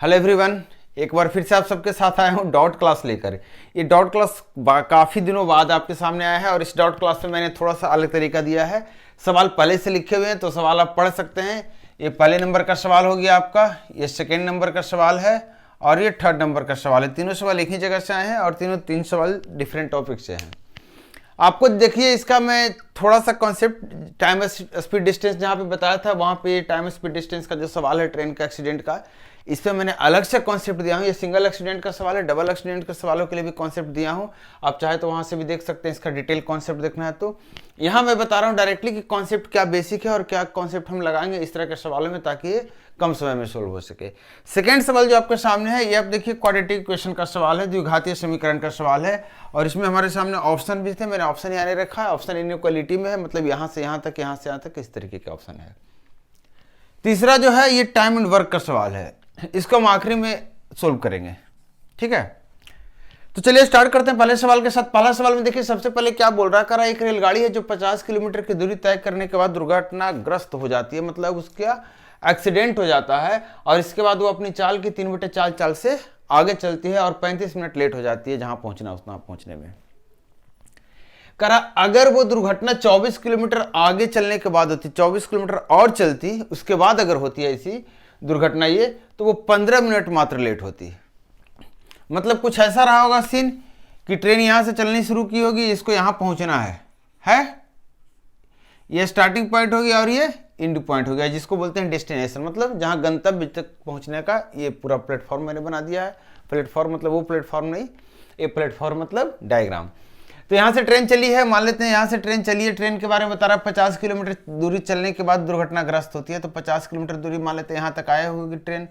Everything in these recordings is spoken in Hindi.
हेलो एवरीवन, एक बार फिर से आप सबके साथ आया हूँ डॉट क्लास लेकर। ये डॉट क्लास काफ़ी दिनों बाद आपके सामने आया है और इस डॉट क्लास में मैंने थोड़ा सा अलग तरीका दिया है। सवाल पहले से लिखे हुए हैं तो सवाल आप पढ़ सकते हैं। ये पहले नंबर का सवाल हो गया आपका, ये सेकेंड नंबर का सवाल है और ये थर्ड नंबर का सवाल है। तीनों सवाल एक ही जगह से आए हैं और तीन सवाल डिफरेंट टॉपिक से हैं। आपको देखिए इसका मैं थोड़ा सा कॉन्सेप्ट टाइम स्पीड डिस्टेंस जहाँ पे बताया था वहाँ पे टाइम स्पीड डिस्टेंस का जो सवाल है ट्रेन का एक्सीडेंट का, इस पर मैंने अलग से कॉन्सेप्ट दिया हूँ। ये सिंगल एक्सीडेंट का सवाल है, डबल एक्सीडेंट के सवालों के लिए भी कॉन्सेप्ट दिया हूँ। आप चाहे तो वहाँ से भी देख सकते हैं, इसका डिटेल कॉन्सेप्ट देखना है तो। यहाँ मैं बता रहा हूँ डायरेक्टली कि कॉन्सेप्ट क्या बेसिक है और क्या कॉन्सेप्ट हम लगाएंगे इस तरह के सवालों में, ताकि ये कम समय में सोल्व हो सके। सेकेंड सवाल जो आपके सामने है, ये आप देखिए क्वाड्रेटिक इक्वेशन का सवाल है, द्विघातीय समीकरण का सवाल है और इसमें हमारे सामने ऑप्शन भी थे। मैंने ऑप्शन यहाँ नहीं रखा है, ऑप्शन इनइक्वालिटी में है, मतलब यहाँ से यहाँ तक, यहाँ से यहाँ तक, इस तरीके के ऑप्शन है। तीसरा जो है ये टाइम एंड वर्क का सवाल है, इसको हम आखिरी में सोल्व करेंगे, ठीक है। तो चलिए स्टार्ट करते हैं पहले सवाल के साथ। पहला सवाल में देखिए सबसे पहले क्या बोल रहा है, एक रेलगाड़ी है जो 50 किलोमीटर की दूरी तय करने के बाद दुर्घटनाग्रस्त हो जाती है, मतलब उसका एक्सीडेंट हो जाता है और इसके बाद वो अपनी चाल की 3/4 चाल से आगे चलती है और 35 मिनट लेट हो जाती है जहां पहुंचना उसना पहुंचने में। करा अगर वो दुर्घटना 24 किलोमीटर आगे चलने के बाद होती, 24 किलोमीटर और चलती उसके बाद अगर होती है ऐसी दुर्घटना ये, तो वो 15 मिनट मात्र लेट होती है। मतलब कुछ ऐसा रहा होगा सीन कि ट्रेन यहां से चलनी शुरू की होगी, इसको यहां पहुंचना है? ये स्टार्टिंग पॉइंट हो गया और ये एंड पॉइंट हो गया, जिसको बोलते हैं डेस्टिनेशन, मतलब जहां गंतव्य तक पहुंचने का ये पूरा प्लेटफॉर्म मैंने बना दिया है। प्लेटफॉर्म मतलब वो प्लेटफॉर्म नहीं, ये प्लेटफॉर्म मतलब डायग्राम। तो यहाँ से ट्रेन चली है, मान लेते हैं यहाँ से ट्रेन चली है, ट्रेन के बारे में बता रहा है 50 किलोमीटर दूरी चलने के बाद दुर्घटनाग्रस्त होती है। तो 50 किलोमीटर दूरी मान लेते हैं यहाँ तक आए होगी ट्रेन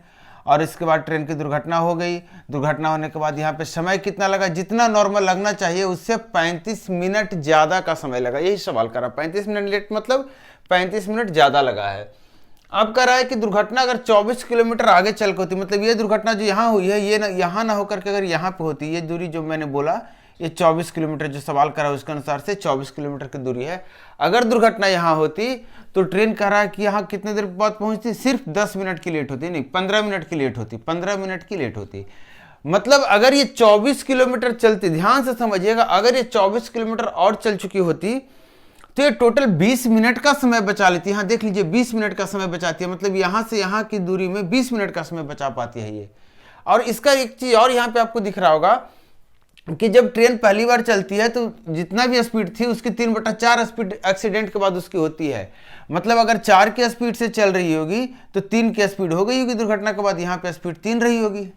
और इसके बाद ट्रेन की दुर्घटना हो गई। दुर्घटना होने के बाद यहाँ पे समय कितना लगा, जितना नॉर्मल लगना चाहिए उससे 35 मिनट ज़्यादा का समय लगा। यही सवाल कर रहा है, 35 मिनट लेट मतलब 35 मिनट ज़्यादा लगा है। अब कह रहा है कि दुर्घटना अगर 24 किलोमीटर आगे चल के होती, मतलब ये दुर्घटना जो यहाँ हुई है ये यहाँ ना होकर के अगर यहाँ पे होती, ये दूरी जो मैंने बोला ये 24 किलोमीटर जो सवाल करा उसके अनुसार से 24 किलोमीटर की दूरी है। अगर दुर्घटना यहाँ होती तो ट्रेन कह रहा है कि यहाँ कितने देर बाद पहुँचती, सिर्फ 10 मिनट की लेट होती, नहीं 15 मिनट की लेट होती, 15 मिनट की लेट होती। मतलब अगर ये 24 किलोमीटर चलती, ध्यान से समझिएगा, अगर ये 24 किलोमीटर और चल चुकी होती तो ये टोटल 20 मिनट का समय बचा लेती है। यहाँ देख लीजिए 20 मिनट का समय बचाती है, मतलब यहाँ से यहाँ की दूरी में 20 मिनट का समय बचा पाती है ये। और इसका एक चीज़ और यहाँ पे आपको दिख रहा होगा कि जब ट्रेन पहली बार चलती है तो जितना भी स्पीड थी उसकी 3/4 स्पीड एक्सीडेंट के बाद उसकी होती है। मतलब अगर 4 की स्पीड से चल रही होगी तो 3 की स्पीड हो गई होगी दुर्घटना के बाद, यहाँ पे स्पीड 3 रही होगी।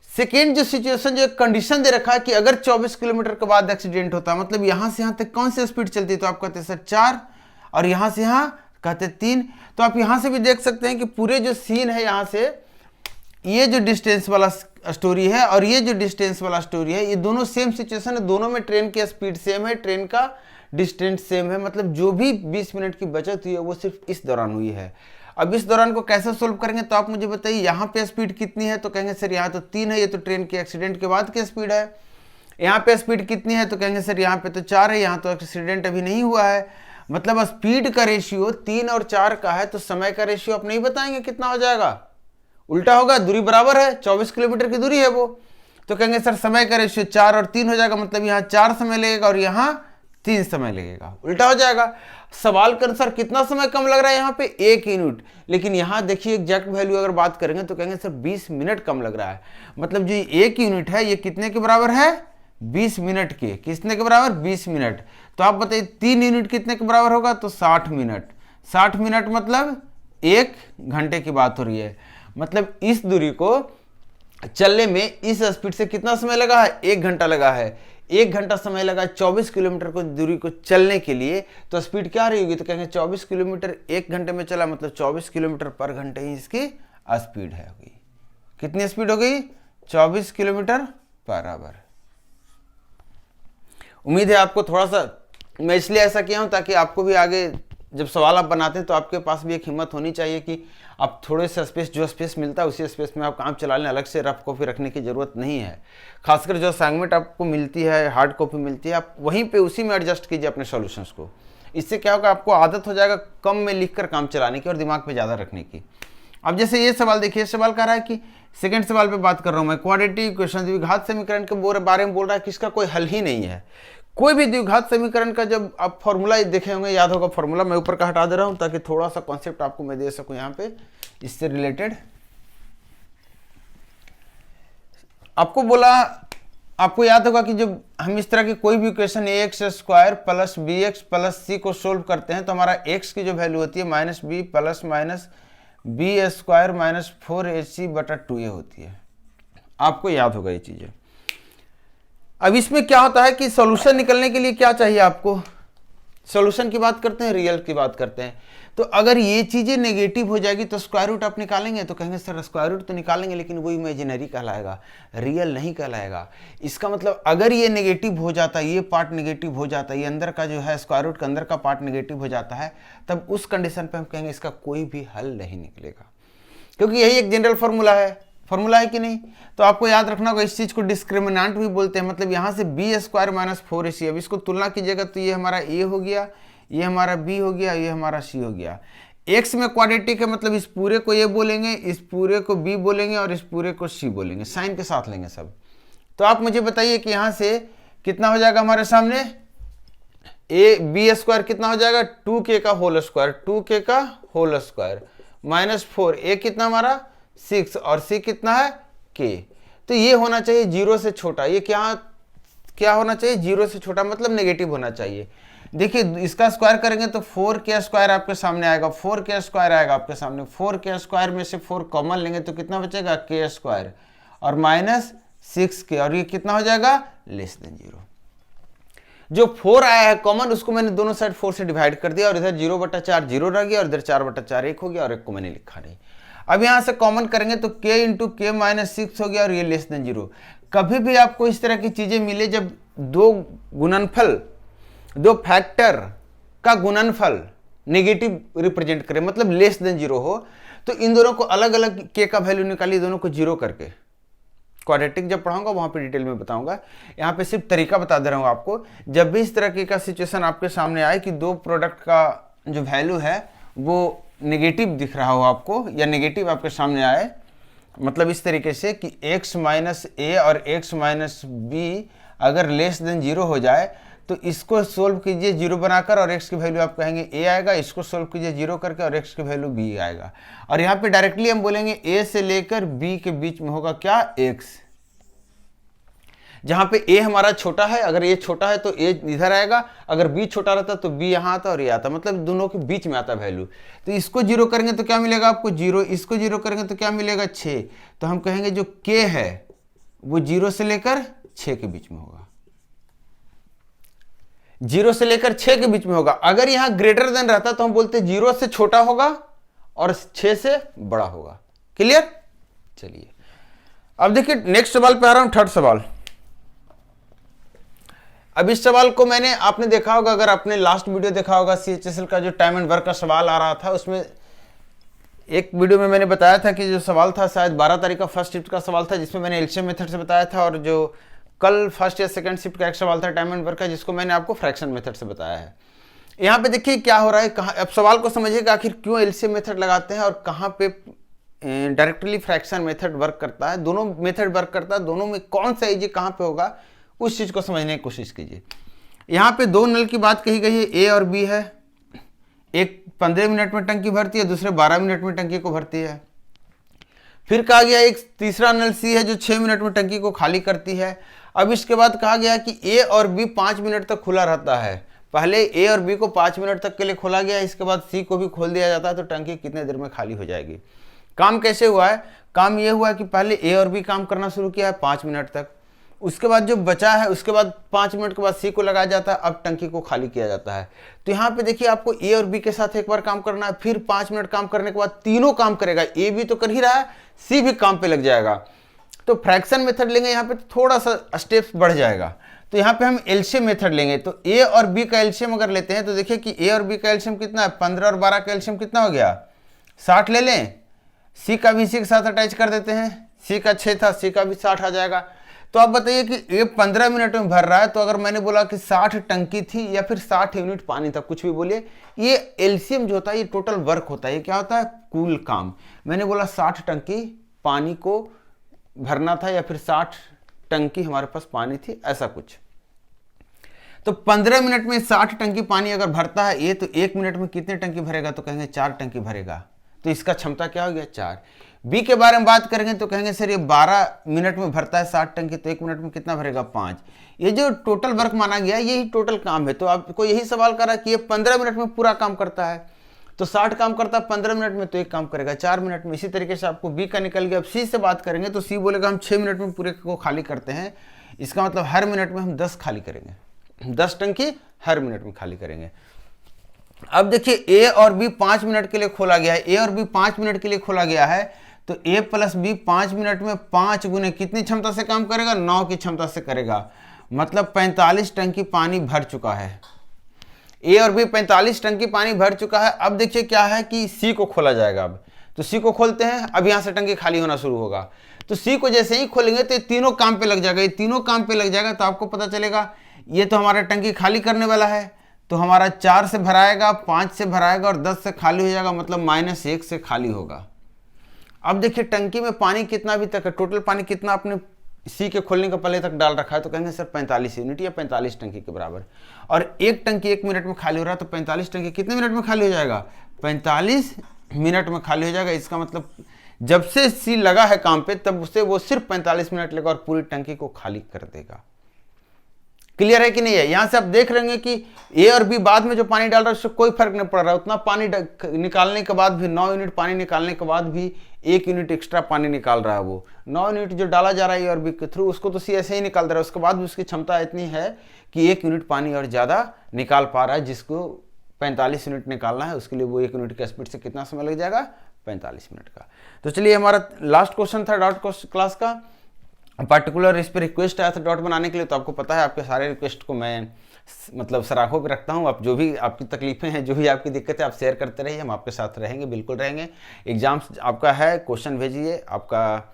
सेकेंड जो सिचुएशन, जो कंडीशन दे रखा है कि अगर 24 किलोमीटर के बाद एक्सीडेंट होता, मतलब यहाँ से यहाँ तक कौन सी स्पीड चलती, तो आप कहते हैं सर 4 और यहाँ से यहाँ कहते 3। तो आप यहाँ से भी देख सकते हैं कि पूरे जो सीन है यहाँ से ये जो डिस्टेंस वाला स्टोरी है और ये जो डिस्टेंस वाला स्टोरी है, ये दोनों सेम सिचुएशन है, दोनों में ट्रेन की स्पीड सेम है, ट्रेन का डिस्टेंस सेम है। मतलब जो भी 20 मिनट की बचत हुई है वो सिर्फ इस दौरान हुई है। अब इस दौरान को कैसे सोल्व करेंगे, तो आप मुझे बताइए यहाँ पे स्पीड कितनी है, तो कहेंगे सर यहाँ तो 3 है, ये तो ट्रेन के एक्सीडेंट के बाद की स्पीड है। यहाँ पे स्पीड कितनी है, तो कहेंगे सर यहाँ पे तो 4 है, यहाँ तो एक्सीडेंट अभी नहीं हुआ है। मतलब स्पीड का रेशियो 3 और 4 का है, तो समय का रेशियो आप नहीं बताएंगे कितना हो जाएगा, उल्टा होगा। दूरी बराबर है, 24 किलोमीटर की दूरी है वो, तो कहेंगे सर समय का रेशियो 4 और 3 हो जाएगा, मतलब यहाँ 4 समय लगेगा और यहाँ 3 समय लगेगा, उल्टा हो जाएगा। सवाल के अनुसार कितना समय कम लग रहा है, यहाँ पे 1 यूनिट, लेकिन यहाँ देखिए एग्जैक्ट वैल्यू अगर बात करेंगे तो कहेंगे सर 20 मिनट कम लग रहा है। मतलब जो 1 यूनिट है ये कितने के बराबर है, 20 मिनट के। कितने के बराबर, 20 मिनट। तो आप बताइए 3 यूनिट कितने के बराबर होगा, तो 60 मिनट। 60 मिनट मतलब 1 घंटे की बात हो रही है। मतलब इस दूरी को चलने में इस स्पीड से कितना समय लगा है, 1 घंटा लगा है। 1 घंटा समय लगा 24 किलोमीटर को दूरी को चलने के लिए, तो स्पीड क्या रही होगी, तो कहेंगे 24 किलोमीटर 1 घंटे में चला, मतलब 24 किलोमीटर पर घंटे ही इसकी स्पीड है होगी। कितनी स्पीड हो गई, 24 किलोमीटर पर आवर। उम्मीद है आपको थोड़ा सा, मैं इसलिए ऐसा किया हूं ताकि आपको भी आगे जब सवाल आप बनाते हैं तो आपके पास भी एक हिम्मत होनी चाहिए कि आप थोड़े से स्पेस, जो स्पेस मिलता है उसी स्पेस में आप काम चला लें, अलग से रफ कॉपी रखने की ज़रूरत नहीं है। खासकर जो असाइनमेंट आपको मिलती है, हार्ड कॉपी मिलती है, आप वहीं पे उसी में एडजस्ट कीजिए अपने सॉल्यूशंस को। इससे क्या होगा, आपको आदत हो जाएगा कम में लिख कर काम चलाने की और दिमाग पे ज़्यादा रखने की। अब जैसे ये सवाल देखिए, सवाल कह रहा है कि सेकंड सवाल पे बात कर रहा हूं मैं, क्वाड्रेटिक इक्वेशन द्विघात समीकरण के बारे में बोल रहा है कि इसका कोई हल ही नहीं है। कोई भी द्विघात समीकरण का जब आप फॉर्मूला देखे होंगे, याद होगा फॉर्मूला, मैं ऊपर का हटा दे रहा हूं ताकि थोड़ा सा कॉन्सेप्ट आपको मैं दे सकूं यहाँ पे इससे रिलेटेड। आपको बोला, आपको याद होगा कि जब हम इस तरह की कोई भी equation ax square plus bx plus c को सोल्व करते हैं तो हमारा x की जो वैल्यू होती है minus b plus minus b square minus 4ac बटा 2a होती है। आपको याद होगा ये चीजें। अब इसमें क्या होता है कि सॉल्यूशन निकलने के लिए क्या चाहिए आपको, सॉल्यूशन की बात करते हैं, रियल की बात करते हैं। तो अगर ये चीजें नेगेटिव हो जाएगी तो स्क्वायर रूट आप निकालेंगे, तो कहेंगे सर स्क्वायर रूट तो निकालेंगे लेकिन वो इमेजिनरी कहलाएगा, रियल नहीं कहलाएगा। इसका मतलब अगर ये नेगेटिव हो जाता है, ये पार्ट नेगेटिव हो जाता है, ये अंदर का जो है स्क्वायर रूट का अंदर का पार्ट नेगेटिव हो जाता है, तब उस कंडीशन पे हम कहेंगे इसका कोई भी हल नहीं निकलेगा, क्योंकि यही एक जनरल फॉर्मूला है कि नहीं। तो आपको याद रखना होगा, इस चीज को डिस्क्रिमिनेंट भी बोलते हैं। मतलब यहाँ से बी स्क्वायर माइनस 4ac, अब इसको तुलना कीजिएगा तो ये हमारा a हो गया, ये हमारा b हो गया, ये हमारा c हो गया। x में क्वाड्रेटिक है, मतलब इस पूरे को a बोलेंगे, इस पूरे को b बोलेंगे और इस पूरे को c बोलेंगे, साइन के साथ लेंगे सब। तो आप मुझे बताइए कि यहाँ से कितना हो जाएगा हमारे सामने, b स्क्वायर कितना हो जाएगा 2k का होल स्क्वायर, 2k का होल स्क्वायर माइनस 4, a कितना हमारा 6 और c कितना है k। तो ये होना चाहिए 0 से छोटा, ये क्या होना चाहिए 0 से छोटा, मतलब नेगेटिव होना चाहिए। देखिए इसका स्क्वायर करेंगे तो 4k स्क्वायर आपके सामने आएगा, 4k स्क्वायर आएगा आपके सामने, 4k स्क्वायर में से 4 कॉमन लेंगे तो कितना बचेगा k स्क्वायर और माइनस 6k, और ये कितना हो जाएगा लेस देन 0। जो 4 आया है कॉमन उसको मैंने दोनों साइड 4 से डिवाइड कर दिया और इधर 0/4 0 रह गया और इधर 4/4 1 हो गया और एक को मैंने लिखा नहीं। अब यहां से कॉमन करेंगे तो k इंटू के माइनस 6 हो गया और ये लेस देन 0। कभी भी आपको इस तरह की चीजें मिले जब दो फैक्टर का गुणनफल नेगेटिव रिप्रेजेंट करे, मतलब लेस देन 0 हो, तो इन दोनों को अलग अलग k का वैल्यू निकालिए, दोनों को 0 करके। क्वाड्रेटिक जब पढ़ाऊंगा वहां पे डिटेल में बताऊंगा, यहाँ पे सिर्फ तरीका बता दे रहा हूँ आपको। जब भी इस तरह का सिचुएशन आपके सामने आए कि दो प्रोडक्ट का जो वैल्यू है वो नेगेटिव दिख रहा हो आपको, या नेगेटिव आपके सामने आए, मतलब इस तरीके से कि x माइनस a और x माइनस b अगर लेस देन 0 हो जाए तो इसको सोल्व कीजिए 0 बनाकर और x की वैल्यू आप कहेंगे a आएगा, इसको सोल्व कीजिए 0 करके और x की वैल्यू b आएगा। और यहाँ पे डायरेक्टली हम बोलेंगे a से लेकर b के बीच में होगा क्या x, जहां पे a हमारा छोटा है, अगर a छोटा है तो a इधर आएगा, अगर b छोटा रहता तो b यहाँ आता और ये आता, मतलब दोनों के बीच में आता वैल्यू। तो इसको 0 करेंगे तो क्या मिलेगा आपको 0, इसको 0 करेंगे तो क्या मिलेगा 6। तो हम कहेंगे जो k है वो 0 से लेकर 6 के बीच में होगा, 0 से लेकर 6 के बीच में होगा। अगर यहां ग्रेटर देन रहता तो हम बोलते 0 से छोटा होगा और 6 से बड़ा होगा। क्लियर? चलिए अब देखिए नेक्स्ट सवाल पे आ रहा हूं, थर्ड सवाल। अब इस सवाल को आपने देखा होगा, अगर आपने लास्ट वीडियो देखा होगा CHSL का जो टाइम एंड वर्क का सवाल आ रहा था, उसमें एक वीडियो में मैंने बताया था कि जो सवाल था शायद 12 तारीख का फर्स्ट शिफ्ट का सवाल था, जिसमें मैंने एलसीएम मेथड से बताया था, और जो कल फर्स्ट या सेकंड शिफ्ट का एक सवाल था टाइम एंड वर्क का, जिसको मैंने आपको फ्रैक्शन मेथड से बताया है। यहाँ पे देखिए क्या हो रहा है, कहाँ, अब सवाल को समझिएगा आखिर क्यों एलसीएम मेथड लगाते हैं और कहाँ पे डायरेक्टली फ्रैक्शन मेथड वर्क करता है। दोनों मेथड वर्क करता है, दोनों में कौन सा इजी कहाँ पे होगा उस चीज को समझने की कोशिश कीजिए। यहाँ पे दो नल की बात कही गई है, ए और बी है, एक 15 मिनट में टंकी भरती है, दूसरे 12 मिनट में टंकी को भरती है। फिर कहा गया एक तीसरा नल सी है जो 6 मिनट में टंकी को खाली करती है। अब इसके बाद कहा गया कि ए और बी 5 मिनट तक खुला रहता है। पहले ए और बी को 5 मिनट तक के लिए खोला गया, इसके बाद सी को भी खोल दिया जाता है, तो टंकी कितने देर में खाली हो जाएगी। काम कैसे हुआ है, काम ये हुआ कि पहले ए और बी काम करना शुरू किया है 5 मिनट तक, उसके बाद जो बचा है उसके बाद 5 मिनट के बाद सी को लगाया जाता है, अब टंकी को खाली किया जाता है। तो यहाँ पे देखिए आपको ए और बी के साथ एक बार काम करना है, फिर 5 मिनट काम करने के बाद तीनों काम करेगा, ए भी तो कर ही रहा है, सी भी काम पे लग जाएगा। तो फ्रैक्शन मेथड लेंगे यहाँ पे तो थोड़ा सा स्टेप्स बढ़ जाएगा। तो यहाँ पे हम एलसीएम मेथड लेंगे, तो ए और बी का एलसीएम अगर लेते हैं तो देखिए कि ए और बी का एलसीएम कितना है, 15 और 12 का एलसीएम कितना हो गया 60 ले लें, सी का भी सी के साथ अटैच कर देते हैं, सी का 6 था, सी का भी 60 आ जाएगा। तो आप बताइए कि ये 15 मिनट में भर रहा है, तो अगर मैंने बोला कि 60 टंकी थी या फिर 60 यूनिट पानी था, कुछ भी बोलिए, ये एलसीएम जो होता है ये टोटल वर्क होता है, ये क्या होता है कुल काम। मैंने बोला 60 टंकी पानी को भरना था या फिर 60 टंकी हमारे पास पानी थी, ऐसा कुछ। तो 15 मिनट में 60 टंकी पानी अगर भरता है ये, तो 1 मिनट में कितने टंकी भरेगा? तो कहेंगे 4 टंकी भरेगा। तो इसका क्षमता क्या हो गया? 4। बी के बारे में बात करेंगे तो कहेंगे सर ये 12 मिनट में भरता है 60 टंकी, तो 1 मिनट में कितना भरेगा? 5। ये जो टोटल वर्क माना गया यही टोटल काम है। तो आपको यही सवाल करा कि ये 15 मिनट में पूरा काम करता है, तो 60 काम करता है 15 मिनट में, तो एक काम करेगा 4 मिनट में। इसी तरीके से आपको बी का निकल गया। अब सी से बात करेंगे तो सी बोलेगा हम 6 मिनट में पूरे को खाली करते हैं। इसका मतलब हर मिनट में हम 10 खाली करेंगे, 10 टंकी हर मिनट में खाली करेंगे। अब देखिए ए और बी 5 मिनट के लिए खोला गया है, ए और बी 5 मिनट के लिए खोला गया है, तो ए प्लस बी 5 मिनट में 5 गुने कितनी क्षमता से काम करेगा? 9 की क्षमता से करेगा। मतलब 45 टंकी पानी भर चुका है। ए और बी 45 टंकी पानी भर चुका है। अब देखिए क्या है कि सी को खोला जाएगा। अब तो सी को खोलते हैं, अब यहां से टंकी खाली होना शुरू होगा। तो सी को जैसे ही खोलेंगे तो ये तीनों काम पे लग जाएगा, ये तीनों काम पे लग जाएगा। तो आपको पता चलेगा ये तो हमारा टंकी खाली करने वाला है, तो हमारा 4 से भराएगा, 5 से भराएगा और 10 से खाली हो जाएगा, मतलब -1 से खाली होगा। अब देखिए टंकी में पानी कितना अभी तक है, टोटल पानी कितना आपने सी के खोलने का पहले तक डाल रखा है? तो कहेंगे सर 45 यूनिट या 45 टंकी के बराबर। और एक टंकी 1 मिनट में खाली हो रहा है, तो 45 टंकी कितने मिनट में खाली हो जाएगा? 45 मिनट में खाली हो जाएगा। इसका मतलब जब से सी लगा है काम पे तब से वो सिर्फ 45 मिनट लेगा और पूरी टंकी को खाली कर देगा। क्लियर है कि नहीं है? यहां से आप देख रहे हैं कि ए और बी बाद में जो पानी डाल रहा है उससे कोई फर्क नहीं पड़ रहा है। उतना पानी निकालने के बाद भी, 9 यूनिट पानी निकालने के बाद भी 1 यूनिट एक्स्ट्रा पानी निकाल रहा है। वो 9 यूनिट जो डाला जा रहा है ए और बी के थ्रू, उसको तो सी ऐसे ही निकाल रहा है। उसके बाद भी उसकी क्षमता इतनी है कि 1 यूनिट पानी और ज़्यादा निकाल पा रहा है। जिसको 45 यूनिट निकालना है उसके लिए वो 1 यूनिट के स्पीड से कितना समय लग जाएगा? 45 मिनट का। तो चलिए हमारा लास्ट क्वेश्चन था डॉट क्लास का। पर्टिकुलर इस पर रिक्वेस्ट आया था डॉट बनाने के लिए, तो आपको पता है आपके सारे रिक्वेस्ट को मैं मतलब सराखों पे रखता हूँ। आप जो भी आपकी तकलीफें हैं, जो भी आपकी दिक्कतें, आप शेयर करते रहिए, हम आपके साथ रहेंगे, बिल्कुल रहेंगे। एग्जाम्स आपका है, क्वेश्चन भेजिए, आपका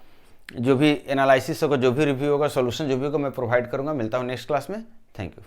जो भी एनालिसिस होगा, जो भी रिव्यू होगा, सोल्यूशन जो भी होगा मैं प्रोवाइड करूँगा। मिलता हूँ नेक्स्ट क्लास में। Thank you.